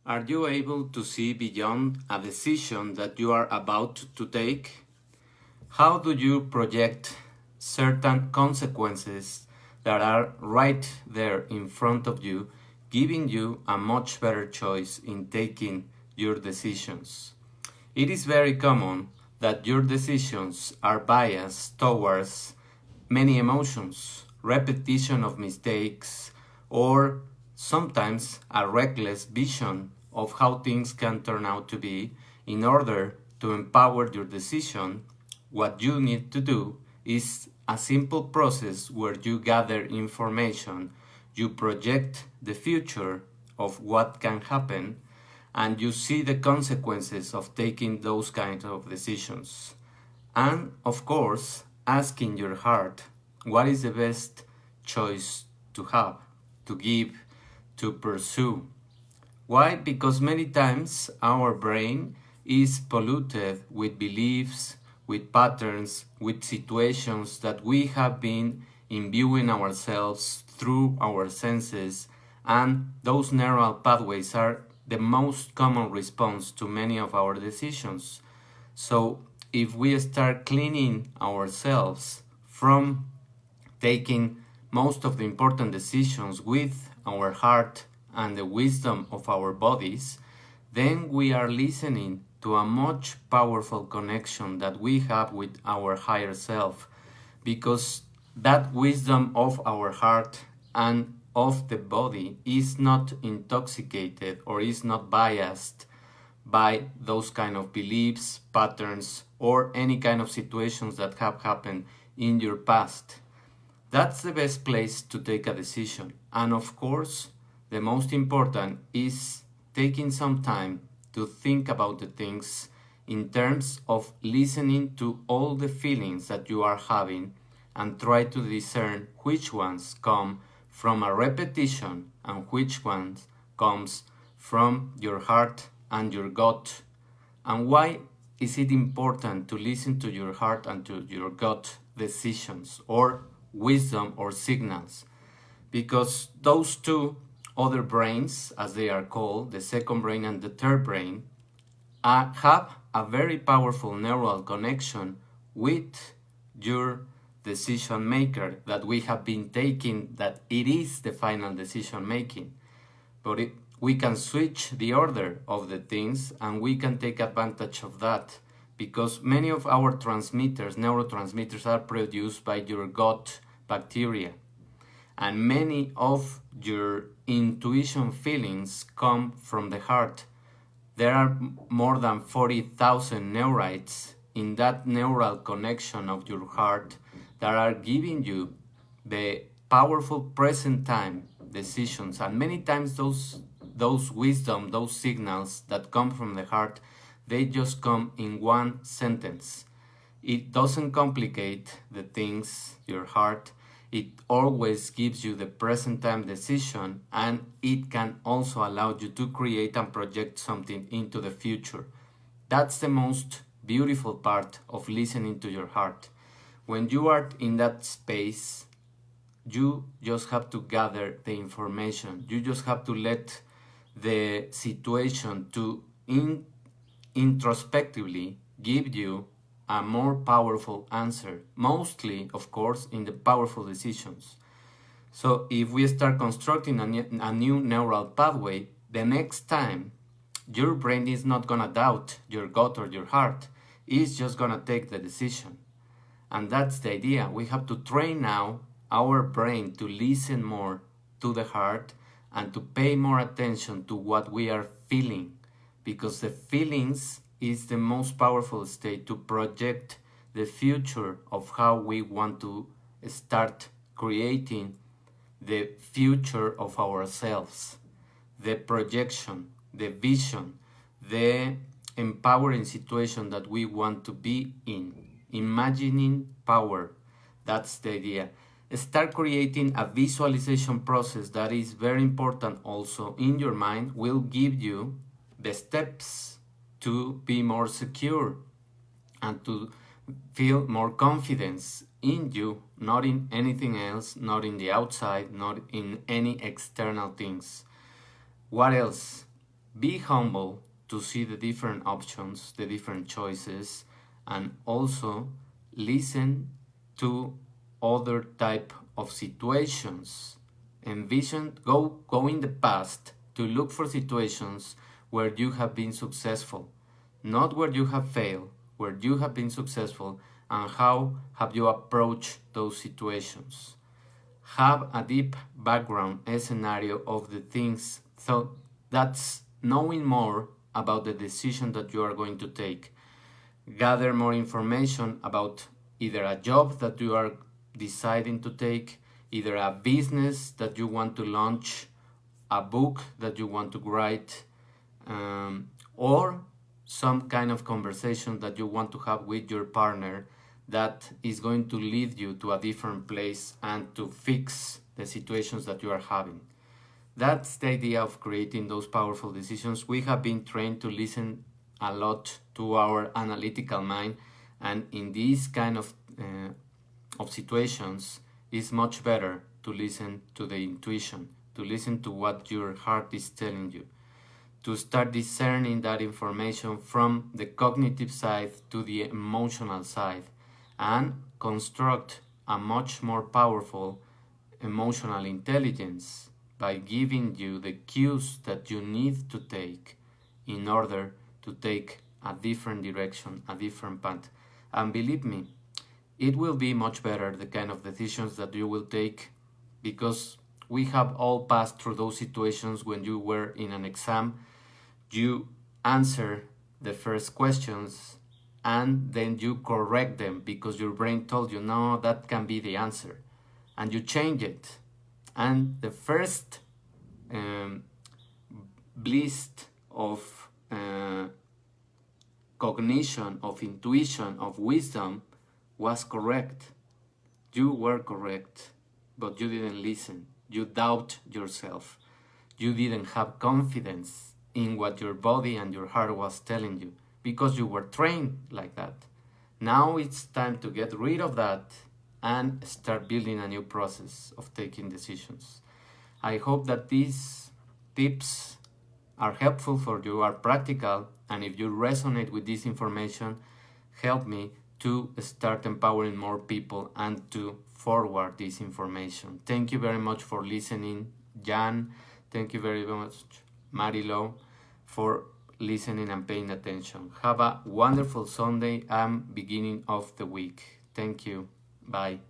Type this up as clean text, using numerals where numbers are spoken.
Are you able to see beyond a decision that you are about to take? How do you project certain consequences that are right there in front of you, giving you a much better choice in taking your decisions? It is very common that your decisions are biased towards many emotions, repetition of mistakes, or sometimes a reckless vision of how things can turn out to be. In order to empower your decision, what you need to do is a simple process where you gather information, you project the future of what can happen, and you see the consequences of taking those kinds of decisions. And of course, asking your heart what is the best choice to have, to give, to pursue. Why? Because many times our brain is polluted with beliefs, with patterns, with situations that we have been imbuing ourselves through our senses, and those neural pathways are the most common response to many of our decisions. So, if we start cleaning ourselves from taking most of the important decisions with our heart and the wisdom of our bodies, then we are listening to a much powerful connection that we have with our higher self, because that wisdom of our heart and of the body is not intoxicated or is not biased by those kind of beliefs, patterns, or any kind of situations that have happened in your past. That's the best place to take a decision. And of course, the most important is taking some time to think about the things in terms of listening to all the feelings that you are having and try to discern which ones come from a repetition and which ones comes from your heart and your gut. And why is it important to listen to your heart and to your gut decisions or wisdom or signals? Because those two other brains, as they are called, the second brain and the third brain, have a very powerful neural connection with your decision maker that we have been taking, that it is the final decision making. But we can switch the order of the things and we can take advantage of that, because many of our transmitters, neurotransmitters, are produced by your gut bacteria, and many of your intuition feelings come from the heart. There are more than 40,000 neurites in that neural connection of your heart that are giving you the powerful present time decisions. And many times those wisdom, those signals that come from the heart, they just come in one sentence. It doesn't complicate the things, your heart. It always gives you the present time decision, and it can also allow you to create and project something into the future. That's the most beautiful part of listening to your heart. When you are in that space, you just have to gather the information. You just have to let the situation to introspectively give you a more powerful answer, mostly, of course, in the powerful decisions. So if we start constructing a new neural pathway, the next time your brain is not gonna doubt your gut or your heart, it's just gonna take the decision. And that's the idea. We have to train now our brain to listen more to the heart and to pay more attention to what we are feeling, because the feelings is the most powerful state to project the future of how we want to start creating the future of ourselves. The projection, the vision, the empowering situation that we want to be in. Imagining power. That's the idea. Start creating a visualization process that is very important also in your mind, will give you the steps to be more secure and to feel more confidence in you, not in anything else, not in the outside, not in any external things. What else? Be humble to see the different options, the different choices, and also listen to other type of situations. Envision, go in the past to look for situations where you have been successful, not where you have failed, where you have been successful, and how have you approached those situations. Have a deep background scenario of the things, so that's knowing more about the decision that you are going to take. Gather more information about either a job that you are deciding to take, either a business that you want to launch, a book that you want to write, or some kind of conversation that you want to have with your partner that is going to lead you to a different place and to fix the situations that you are having. That's the idea of creating those powerful decisions. We have been trained to listen a lot to our analytical mind, and in these kind of situations, it's much better to listen to the intuition, to listen to what your heart is telling you, to start discerning that information from the cognitive side to the emotional side, and construct a much more powerful emotional intelligence by giving you the cues that you need to take in order to take a different direction, a different path. And believe me, it will be much better, the kind of decisions that you will take, because we have all passed through those situations when you were in an exam. You answer the first questions and then you correct them because your brain told you, no, that can be the answer. And you change it. And the first blist of cognition, of intuition, of wisdom was correct. You were correct, but you didn't listen. You doubt yourself. You didn't have confidence in what your body and your heart was telling you because you were trained like that. Now it's time to get rid of that and start building a new process of taking decisions. I hope that these tips are helpful for you, are practical, and if you resonate with this information, help me to start empowering more people and to forward this information. Thank you very much for listening, Jan. Thank you very much, Marilo, for listening and paying attention. Have a wonderful Sunday and beginning of the week. Thank you. Bye.